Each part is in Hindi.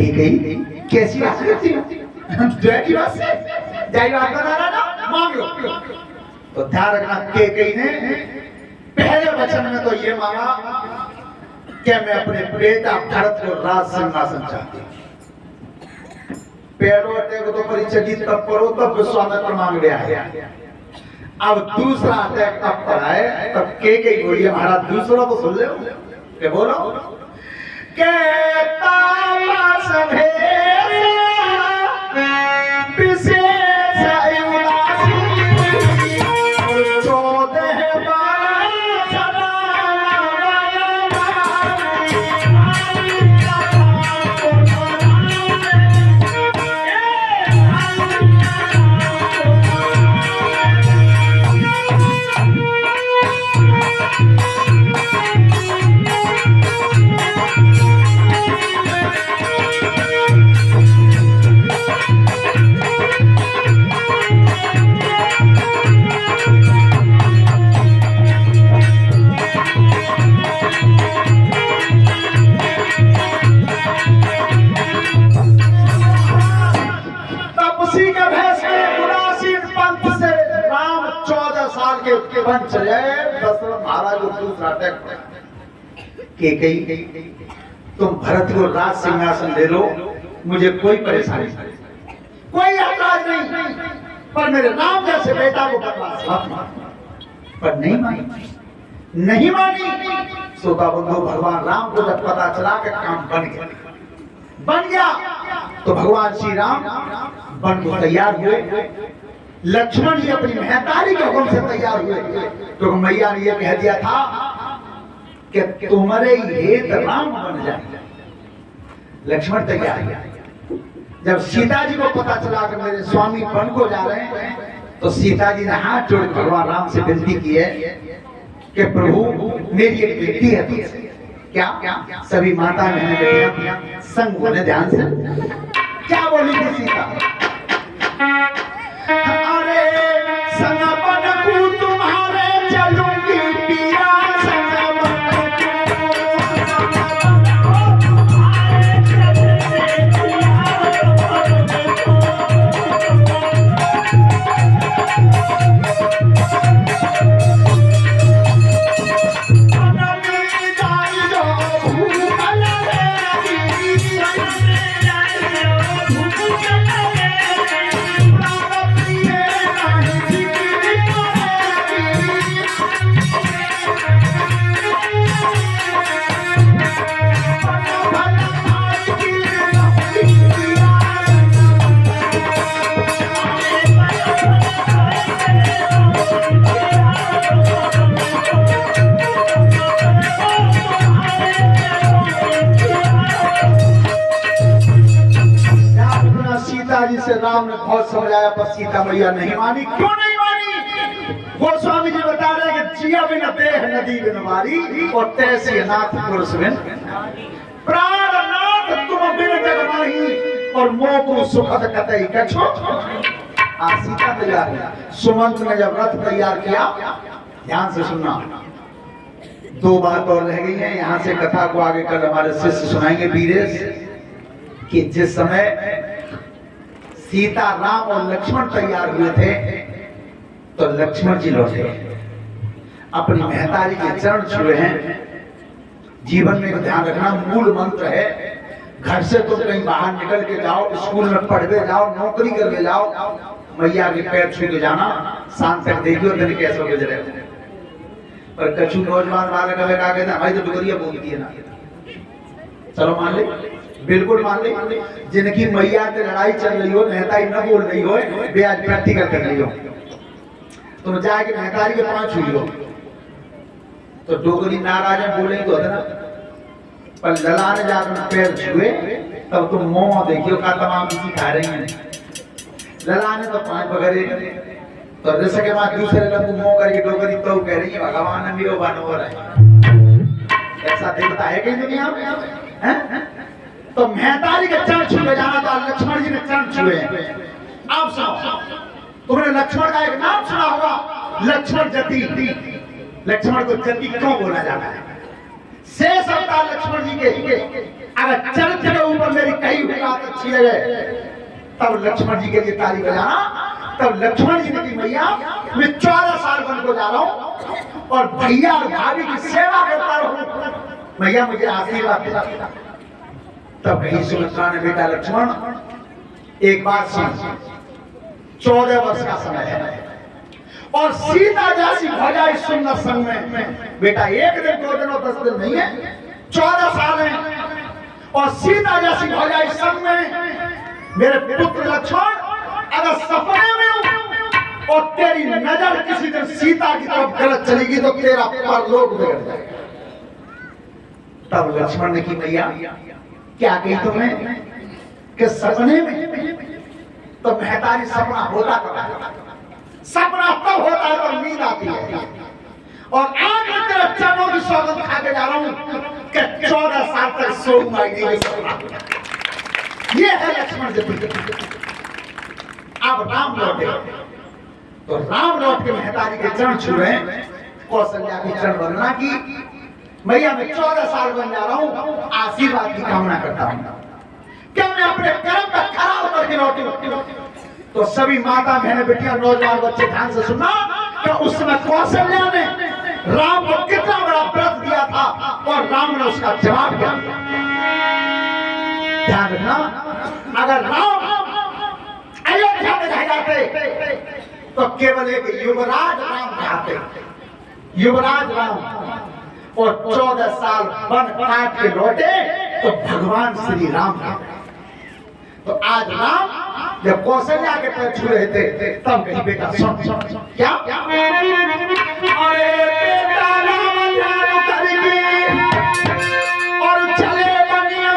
की गई कैसी बात करती हो? जो की बात से जाई बात बता रहा ना, मांग लो। तो ध्यान रखना, के कई ने पहले वचन में तो ये मांगा कि मैं अपने बेटा भरत को राज सिंहासन चाहती हूँ। पैरों अटैक तो परिचय तब करो तब विश्वामित्र मांग लिया है। अब दूसरा अटैक तब पर आए तब के कई बोली महाराज दूसरा तो सुन लो के बोलो के तामस बन चले दशरथ महाराज को दूसरा अटैक के कही तुम भरत को राज सिंहासन दे लो, मुझे कोई परेशानी नहीं, कोई ऐतराज नहीं, पर मेरे नाम जैसे बेटा को पर नहीं मानी, नहीं मानी। सोता बंधु भगवान राम को जब पता चला कि काम बन गया तो भगवान श्री राम बन को तैयार हुए। लक्ष्मण जी अपनी महतारी के हुक्म से तैयार हुए, तो मैया ने यह कह दिया था कि तुम्हारे हेत राम बन जाए। लक्ष्मण तैयार हुआ। जब सीता जी को पता चला कि मेरे स्वामी बन को जा रहे हैं, तो सीता जी ने हाथ जोड़ भगवान राम से विनती की है कि प्रभु मेरी एक बेटी है तुझसे। क्या सभी माता बहनें बेटियां संग होने ध्यान से क्या बोली थी सीता? अरे संगपन को तुम्हारे चलूंगी पिया, से राम ने बहुत समझाया पर सीता मैया नहीं मानी। क्यों नहीं मानी? गोस्वामी जी बता रहे हैं कि जिया बिन देह नदी बिन वारी और तैसी अनाथ पुरुष बिन प्राणनाथ तुम बिन जग माही और मोह सुखद कतई कछो। सीता तैयार है। सुमंत ने जब रथ तैयार किया, ध्यान से सुनना, दो बात और रह गई है। यहाँ से कथा को आगे कल हमारे शिष्य सुनाएंगे वीरेश, कि जिस समय सीता राम और लक्ष्मण तैयार हुए थे तो लक्ष्मण जी लौटे, अपनी महतारी के चरण छुए हैं। जीवन में ध्यान रखना, मूल मंत्र है, घर से तुम कहीं बाहर निकल के जाओ, स्कूल में पढ़ने जाओ, नौकरी करने जाओ, मैया के पैर छू के जाना, शाम तक देखियो दिन कैसे गुजरे। पर कछु नौजवान बालक हमें कहा कहते हमारी तो डुगरिया बोलती है ना, चलो मान ले, बिल्कुल मान ले। जिनकी मैया की लड़ाई चल रही हो, महतारी न बोल रही हो, वे आज प्रैक्टिकल कर रही हो, तुम जाके महतारी के पांच हुई हो तो डोगरी नाराज बोलेंगे तो ना, पर लला ने जाकर पैर छुए तब तुम मोह देखियो का तमाम किसी खा रही हैं। लला ने तो पांच पकड़े तो जैसे के बाद दूसरे लंबू मोह करके डोगरी तो कह रही है भगवान भी बनो रहा है। ऐसा देवता है कहीं दुनिया में? हैं? तो महतारी के चरण छुए जाना था, लक्ष्मण जी ने चरण छुए। आप सुनो, तुमने लक्ष्मण का एक नाम सुना होगा, लक्ष्मण जति। लक्ष्मण को जति क्यों बोला जाता है? शेष अवतार लक्ष्मण जी के अगर चरित्र के ऊपर मेरी कही अच्छी लगे तब लक्ष्मण जी के लिए ताली बजाना। तब लक्ष्मण जी ने कहा मैया मैं 14 साल बन को जा रहा हूँ और भैया और भाभी की सेवा करता रहूं, मैया मुझे आशीर्वाद दे। तब कहीं सुमित्रा ने बेटा लक्ष्मण एक बात सुन, 14 वर्ष का समय है और सीता जैसी भौजाई सुंदर संग में बेटा 1 दिन 2 दिन और 10 दिन नहीं है, 14 साल है और सीता जैसी भौजाई संग में मेरे पुत्र लक्ष्मण अगर सपने में और तेरी नजर किसी दिन सीता की तरफ गलत चलेगी तो तेरा परलोक बिगड़ जाएगा। तब लक्ष्मण ने की मैया क्या कही तुमने कि सपने में? तो महतारी सपना होता कब? सपना तब होता है जब नींद आती है। और आज मैं तेरे चरणों की सौगंध खा के जा रहा हूं कि 14 साल तक सोऊंगा नहीं सपना। ये है लक्ष्मण जी। अब राम लौटे तो राम लौट के महतारी के चरण छू रहे हैं, कौशल्या की चरण वंदना की, मैया मैं 14 साल बन जा रहा हूं, आशीर्वाद की कामना करता हूं, क्या मैं अपने कर्म का खरा होकर के लौटूं? तो सभी माता बहनें बेटियां नौजवान बच्चे ध्यान से सुनना कि उस समय कौशल्या ने राम को कितना बड़ा व्रत दिया था और राम ने उसका जवाब दिया। ध्यान रखना, अगर राम अयोध्या में रह जाते तो केवल एक युवराज राम कहते, युवराज राम, और 14 साल वन काट के लौटे तो भगवान श्री राम कहते। तो आज राम जब कौशल्या के पैर छू रहे थे तब कहीं बेटा सुन क्या अरे बेटा राम ध्यान करके और चले बनिया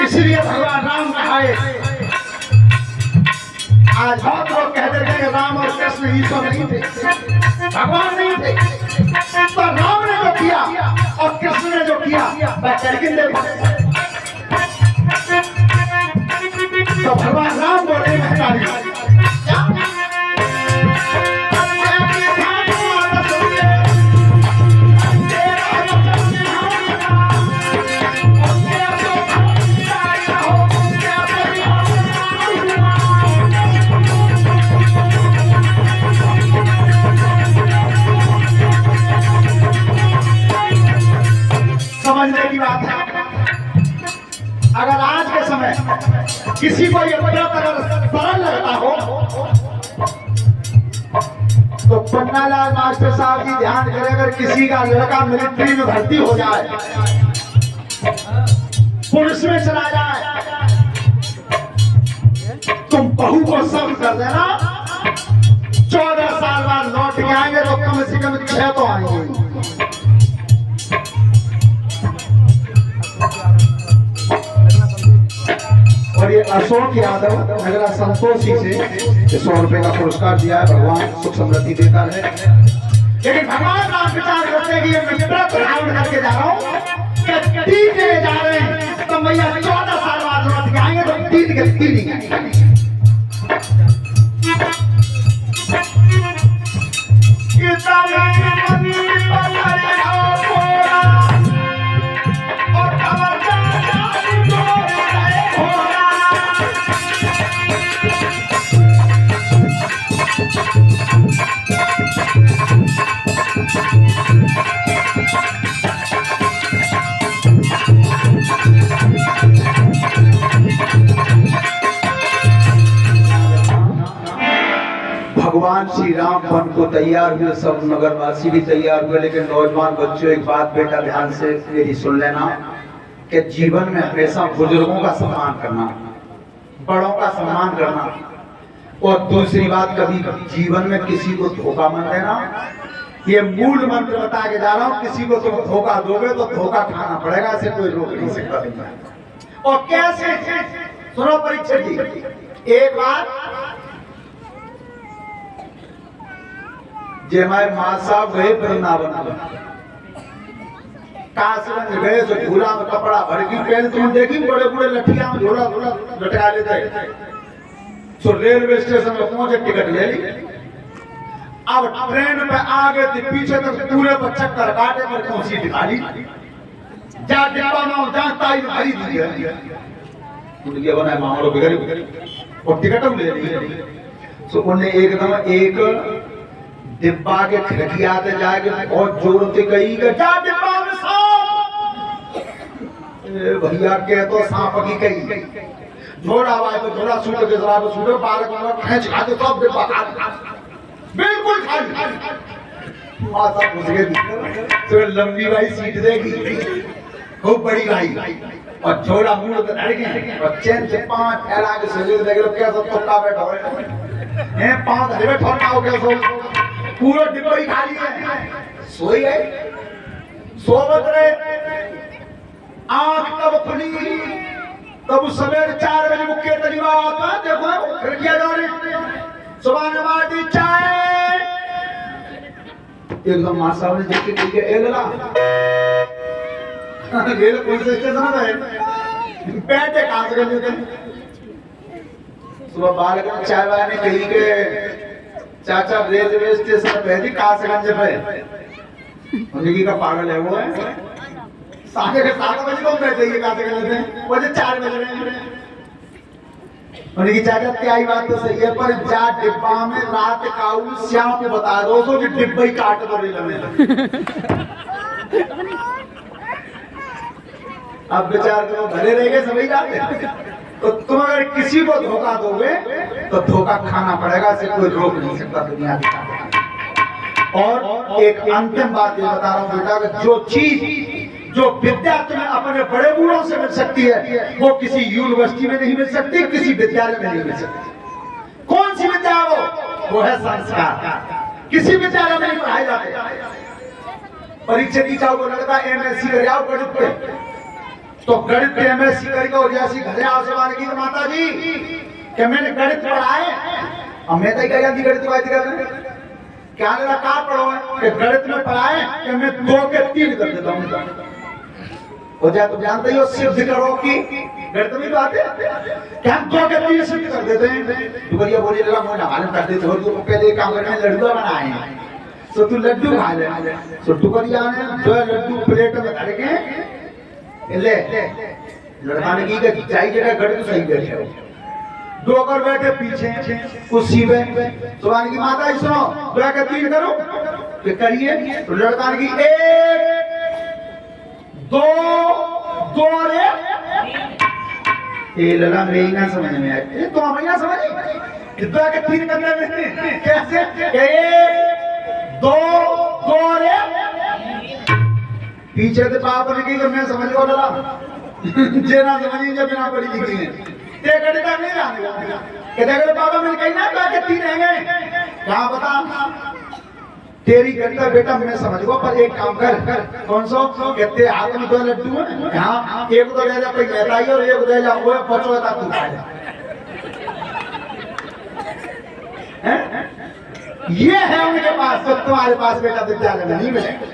इसलिए भगवान राम कहाए। आज बहुत लोग कहते थे कि राम और कृष्ण ईश्वर नहीं थे, भगवान नहीं थे, तो राम ने जो किया और कृष्ण ने जो किया वह करके दे। तो भगवान राम बोले महतारी समझने की बात है। अगर आज के समय किसी को ये व्रत अगर सरल लगता हो तो पन्नालाल मास्टर साहब जी ध्यान करें, अगर किसी का लड़का मिलिट्री में भर्ती हो जाए, पुलिस में चला जाए, तुम बहू को सब कर देना, 14 साल बाद लौट के आएंगे तो कम से कम 6 तो आएंगे। और ये अशोक यादव नगरा संतोषी से 100 रुपए का पुरस्कार दिया है। भगवान सुख समृद्धि देता है। लेकिन भगवान राम विचार करते कि ये व्रत धारण करके जा रहा हूँ, तीन जने जा रहे हैं तो मैया 14 साल बाद लौट के आएंगे तो 3 के 3 ही आएंगे। भगवान श्री राम बन को तैयार हुए, सब नगरवासी भी तैयार हुए, लेकिन नौजवान बच्चों एक बात बेटा ध्यान से मेरी सुन लेना कि जीवन में हमेशा बुजुर्गों का सम्मान करना, बड़ों का सम्मान करना, और दूसरी बात कभी जीवन में किसी को धोखा मत देना। ये मूल मंत्र बता के जा रहा हूं, किसी को तुम धोखा दोगे तो धोखा खाना पड़ेगा, इसे कोई रोक नहीं सकता। और कैसे सुनो परीक्षित जी, एक बार जे हमारे मां साहब गए वृंदावन, काशीगंज गए तो झूला में कपड़ा भर की पहले तुम देखी बड़े बड़े लठिया में झोला झोला लटका लेते। तो रेलवे स्टेशन में पहुंचे, टिकट ले ली, अब ट्रेन पे आगे थी, पीछे तक पूरे पर चक्कर काटे पर कौन सीट खाली, जा डिब्बा में जा ताई भरी दी है, उनके बनाए मामलो बिगड़ और टिकट ले ली। तो उन्हें एकदम एक डिब्बा के खिड़किया से जाके बहुत जोर से कही कि जा डिब्बा में सांप, भैया के तो सांप की कही झोड़ा आवाज तो झोड़ा सूटे के जरा सूटे बालक में खींच खाते सब डिब्बा बिल्कुल खाली। माता घुस गई तो लंबी भाई सीट देगी, खूब बड़ी भाई, और झोड़ा मुंह पे धर के और चैन से पांच फैला के शरीर देख लो कैसा तुक्का बैठा है, पांच हरे ठोका हो कैसा, पूरा डिब्बा ही खाली है। सोई गए, सोवत रहे, आंख कब खुली तब सवेरे 4 बजे मुख्य तरीवा आता, देखो खिड़कियां जा रही, सुबह नमाज दी, चाय एकदम मां साहब ने देख के एगला गेल कौन से स्टेशन है बैठे कहां से लेते। सुबह बालक चाय वाले ने कही के चाचा रेलवे स्टेशन पे है कासगंज पे, उनकी का पागल है वो है, साढ़े 7 बजे को बैठे ये कासगंज में, बजे 4 बज रहे हैं। उनकी चाचा त्याई बात तो सही है, पर जा डिब्बा में रात काऊ श्याम को बता दो तो कि डिब्बा ही काट दो रेल में। अब बेचार को भले रह गए सभी जाते, तो तुम अगर किसी को धोखा दोगे तो धोखा खाना पड़ेगा, से कोई रोक नहीं सकता दुनिया की। और एक अंतिम बात ये बता रहा हूँ बेटा, कि जो चीज जो विद्या तुम्हें अपने बड़े बूढ़ों से मिल सकती है वो किसी यूनिवर्सिटी में नहीं मिल सकती, किसी विद्यालय में नहीं मिल सकती। कौन सी विद्या वो है संस्कार, किसी विद्यालय में नहीं पढ़ाए जाते। परीक्षा की चाहो लड़का एमएससी कर जाओ गणित पे, तो गणित पे एमएससी करके और जैसी घरे आओ सवाल की माता जी कि मैंने गणित पढ़ाए, अब मैं तो क्या गणित बात कर क्या लगा कहा पढ़ो कि गणित में पढ़ाए कि मैं 2 के 3 कर देता हूँ, हो जाए तो जानते ही हो सिद्ध करो कि गणित में बात है कि हम 2 के 3 सिद्ध कर देते हैं। दुबरिया बोली लगा मुझे मालूम कर देते हो, तो पहले काम करने लड्डू बनाए हैं, तो तू लड्डू खा ले। तो दुबरिया ने 2 लड्डू प्लेट में धर के ले लड़का ने की जाई जगह गणित सही बैठे हो, 2 कर बैठे पीछे कुर्सी पे, सुभान की माता जी सुनो 2 के 3 करो, फिर करिए। तो लड़का ने की 1 2 2 रे ये लगा मेरी ना समझ में आया, ये तो हमें समझ 2 के 3 करने में कैसे 1 2 2 रे पीछे से बाप ने की मैं समझ को डरा जे ना समझी जब बिना पढ़ी लिखी है ते गणित नहीं जाने के देखो बाबा मैंने कही ना 2 के 3 रहेंगे, कहां बता तेरी गणित बेटा मैं समझ गो, पर एक काम कर कौन सो कहते हाथ में 2 लड्डू है, हाँ एक तो ले जा कोई कहता ही और एक ले जा वो पचो था तू ये है उनके पास, तो तुम्हारे पास बेटा विद्यालय में नहीं मिलेगा,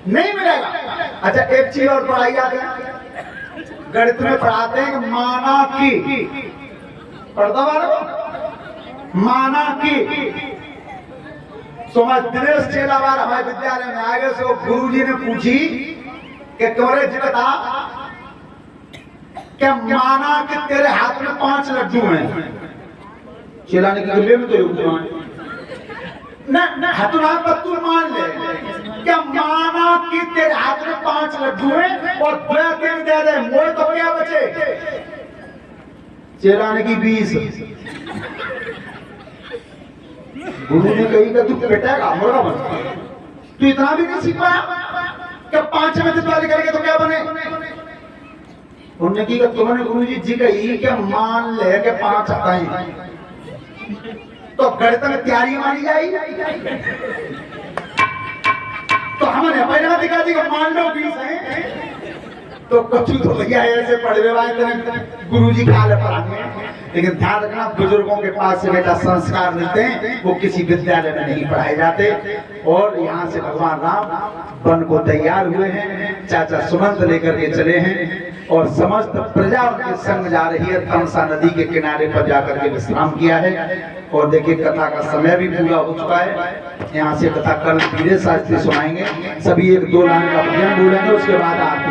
नहीं मिलेगा। अच्छा एक चीज और पढ़ाई जाती है, गणित में पढ़ाते हैं कि माना की, पढ़ता वाला माना की। समझ दिनेश चेलावार हमारे विद्यालय में आ गए, सो गुरुजी ने पूछी कि तोरे जी बता क्या माना कि तेरे हाथ में 5 लड्डू हैं, चेला ने कहा ले में तो ना हतुना पर तू मान ले, क्या माना कि तेरे हाथ में 5 लड्डू हैं और 2 दिन दे दे मोए तो क्या बचे, चेला ने की 20 गुरु ने कही कि तू पिटेगा मुर्गा बन। तू इतना भी नहीं सीख पाया कि 5 में चित्रकारी करेंगे तो क्या बने। उन्होंने की तुमने गुरु जी कही कि मान ले के 5 हटाए तो गणित में तैयारी मानी जाए। तो हमने पहले दिखा दी कि मान लो 20 है तो कछु तो भैया ऐसे पढ़े हुए गुरु जी का पढ़ाने। लेकिन ध्यान रखना बुजुर्गों के पास से बेटा संस्कार मिलते हैं, वो किसी विद्यालय में नहीं पढ़ाए जाते। और यहाँ से भगवान राम वन को तैयार हुए हैं, चाचा सुमंत लेकर के चले हैं और समस्त प्रजा उनके संग जा रही है। तमसा नदी के किनारे पर जाकर के विश्राम किया है। और देखिए कथा का समय भी पूरा हो चुका है। यहाँ से कथा कल धीरे शास्त्री सुनाएंगे, सभी 1-2 लाइन का भजन बोलेंगे, उसके बाद आप